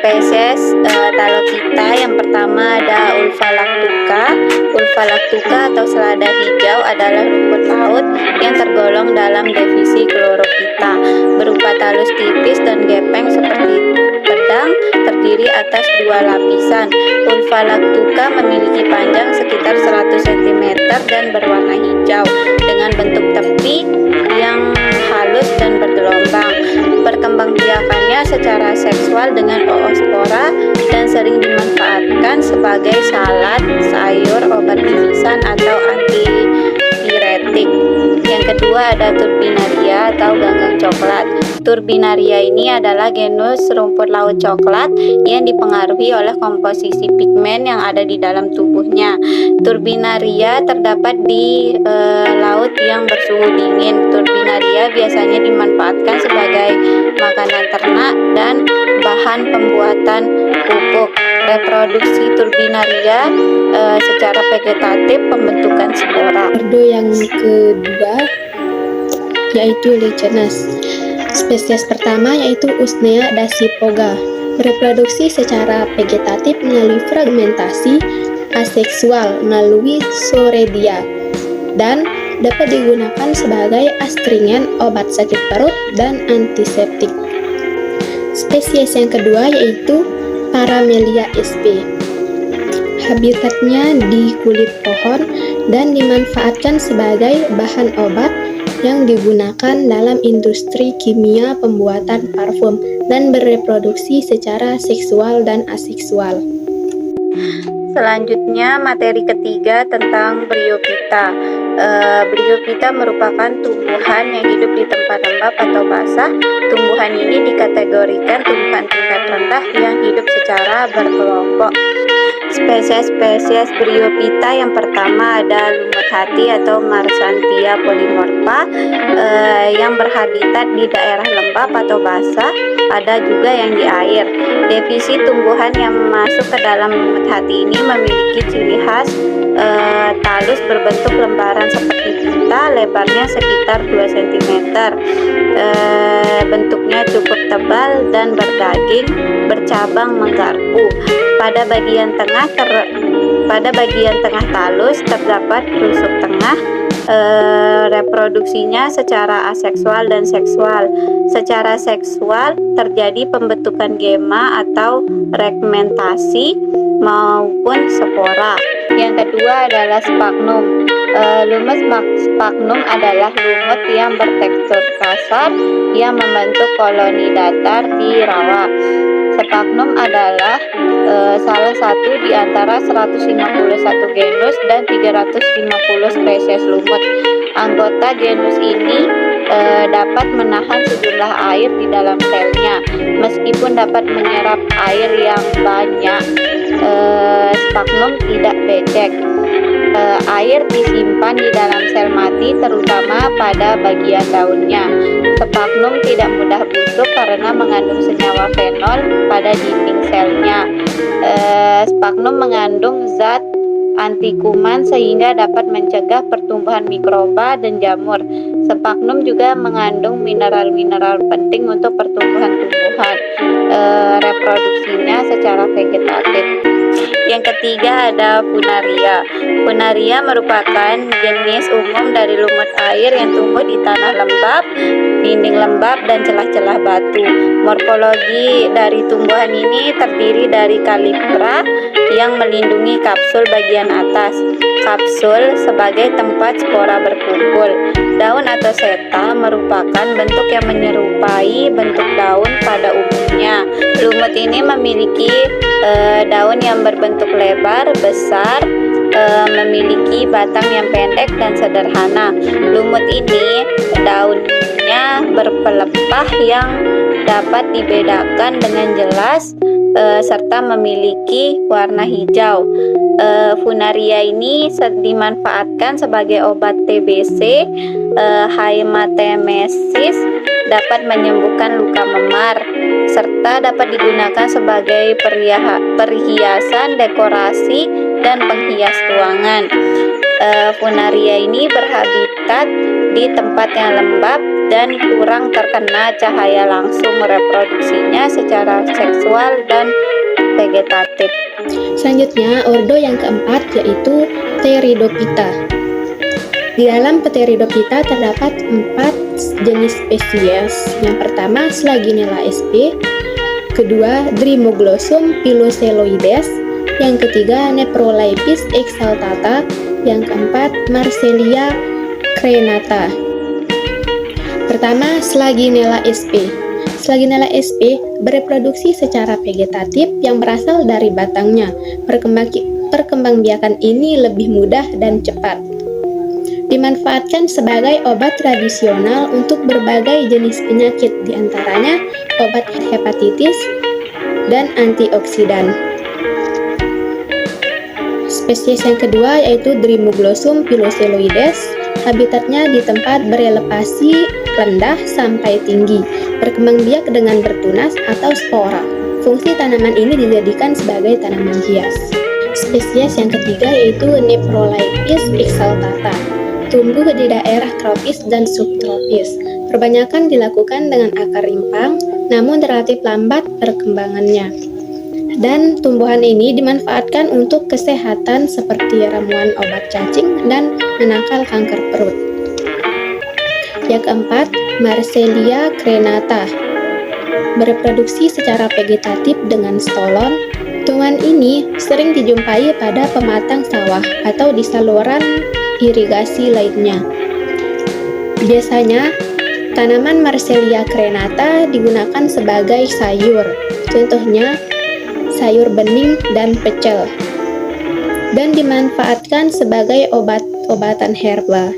spesies Talokita. Yang pertama ada Ulva lactuca. Ulva lactuca atau selada hijau adalah rumput laut yang tergolong dalam divisi Chlorophyta, berupa talus tipis dan gepeng seperti pedang, terdiri atas 2 lapisan. Ulva lactuca memiliki panjang sekitar 100 cm dan berwarna hijau dengan bentuk tepi yang halus dan bergelombang. Perkembangbiakannya secara seksual dengan oospora dan sering dimanfaatkan sebagai salad, sayur, obat mimisan atau antipiretik. Yang kedua ada Turbinaria atau ganggang coklat. Turbinaria ini adalah genus rumput laut coklat yang dipengaruhi oleh komposisi pigmen yang ada di dalam tubuhnya. Turbinaria terdapat di laut yang bersuhu dingin. Turbinaria biasanya dimanfaatkan sebagai makanan ternak dan bahan pembuatan pupuk. Reproduksi Turbinaria secara vegetatif pembentukan spora. Yang kedua yaitu Lichenes. Spesies pertama yaitu Usnea dasypoga, bereproduksi secara vegetatif melalui fragmentasi aseksual melalui Soredia dan dapat digunakan sebagai astringen, obat sakit perut, dan antiseptik. Spesies yang kedua yaitu Paramelia sp. Habitatnya di kulit pohon dan dimanfaatkan sebagai bahan obat yang digunakan dalam industri kimia pembuatan parfum dan bereproduksi secara seksual dan aseksual. Selanjutnya materi ketiga tentang Bryophyta. Bryophyta merupakan tumbuhan yang hidup di tempat lembab atau basah. Tumbuhan ini dikategorikan tumbuhan tingkat rendah yang hidup secara berkelompok. Spesies Bryophyta yang pertama ada lumut hati atau Marsantia polymorpha yang berhabitat di daerah lembab atau basah, ada juga yang di air. Divisi tumbuhan yang masuk ke dalam lumut hati ini memiliki ciri khas talus berbentuk lembaran seperti pita, lebarnya sekitar 2 cm. Bentuknya cukup tebal dan berdaging, bercabang menggarpu. Pada bagian tengah talus terdapat rusuk tengah. Reproduksinya secara aseksual dan seksual. Secara seksual terjadi pembentukan gema atau regmentasi maupun spora. Yang kedua adalah sphagnum. Lumut sphagnum adalah lumut yang bertekstur kasar yang membentuk koloni datar di rawa. Sphagnum adalah salah satu di antara 151 genus dan 350 spesies lumut. Anggota genus ini dapat menahan sejumlah air di dalam selnya. Meskipun dapat menyerap air yang banyak, sphagnum tidak becek. Air disimpan di dalam sel mati, terutama pada bagian daunnya. Sphagnum tidak mudah busuk karena mengandung senyawa fenol pada dinding selnya. Sphagnum mengandung zat anti kuman sehingga dapat mencegah pertumbuhan mikroba dan jamur. Sphagnum juga mengandung mineral-mineral penting untuk pertumbuhan tumbuhan. Reproduksinya secara vegetatif. Yang ketiga ada Funaria. Funaria merupakan jenis umum dari lumut air yang tumbuh di tanah lembab, dinding lembab, dan celah-celah batu. Morfologi dari tumbuhan ini terdiri dari kalipra yang melindungi kapsul bagian atas. Kapsul sebagai tempat spora berkumpul. Daun atau seta merupakan bentuk yang menyerupai bentuk daun pada umumnya. Lumut ini memiliki daun yang berbentuk lebar, besar, memiliki batang yang pendek dan sederhana. Lumut ini daunnya berpelepah yang dapat dibedakan dengan jelas serta memiliki warna hijau. Funaria ini dimanfaatkan sebagai obat TBC, hematemesis, dapat menyembuhkan luka memar, serta dapat digunakan sebagai perhiasan, dekorasi, dan penghias ruangan. Funaria ini berhabitat di tempat yang lembab, dan kurang terkena cahaya langsung reproduksinya secara seksual dan vegetatif. Selanjutnya, ordo yang keempat yaitu Pteridophyta. Di dalam Pteridophyta terdapat 4 jenis spesies. Yang pertama, Slaginella sp. Kedua, Dreamoglossum piloceloides. Yang ketiga, Nephrolepis exaltata. Yang keempat, Marselia crenata. Pertama, Slaginella sp. Slaginella sp bereproduksi secara vegetatif yang berasal dari batangnya. Perkembangbiakan ini lebih mudah dan cepat. Dimanfaatkan sebagai obat tradisional untuk berbagai jenis penyakit, diantaranya obat hepatitis dan antioksidan. Spesies yang kedua yaitu Dreamoglossum piloceloides. Habitatnya di tempat berelepasi rendah sampai tinggi, berkembang biak dengan bertunas atau spora. Fungsi tanaman ini dijadikan sebagai tanaman hias. Spesies yang ketiga yaitu Nephrolepis exaltata. Tumbuh di daerah tropis dan subtropis. Perbanyakan dilakukan dengan akar rimpang, namun relatif lambat perkembangannya. Dan tumbuhan ini dimanfaatkan untuk kesehatan seperti ramuan obat cacing dan menangkal kanker perut. Yang keempat, Marselia crenata. Bereproduksi secara vegetatif dengan stolon. Tumbuhan ini sering dijumpai pada pematang sawah atau di saluran irigasi lainnya. Biasanya, tanaman Marselia crenata digunakan sebagai sayur. Contohnya, sayur bening dan pecel. Dan dimanfaatkan sebagai obat-obatan herba.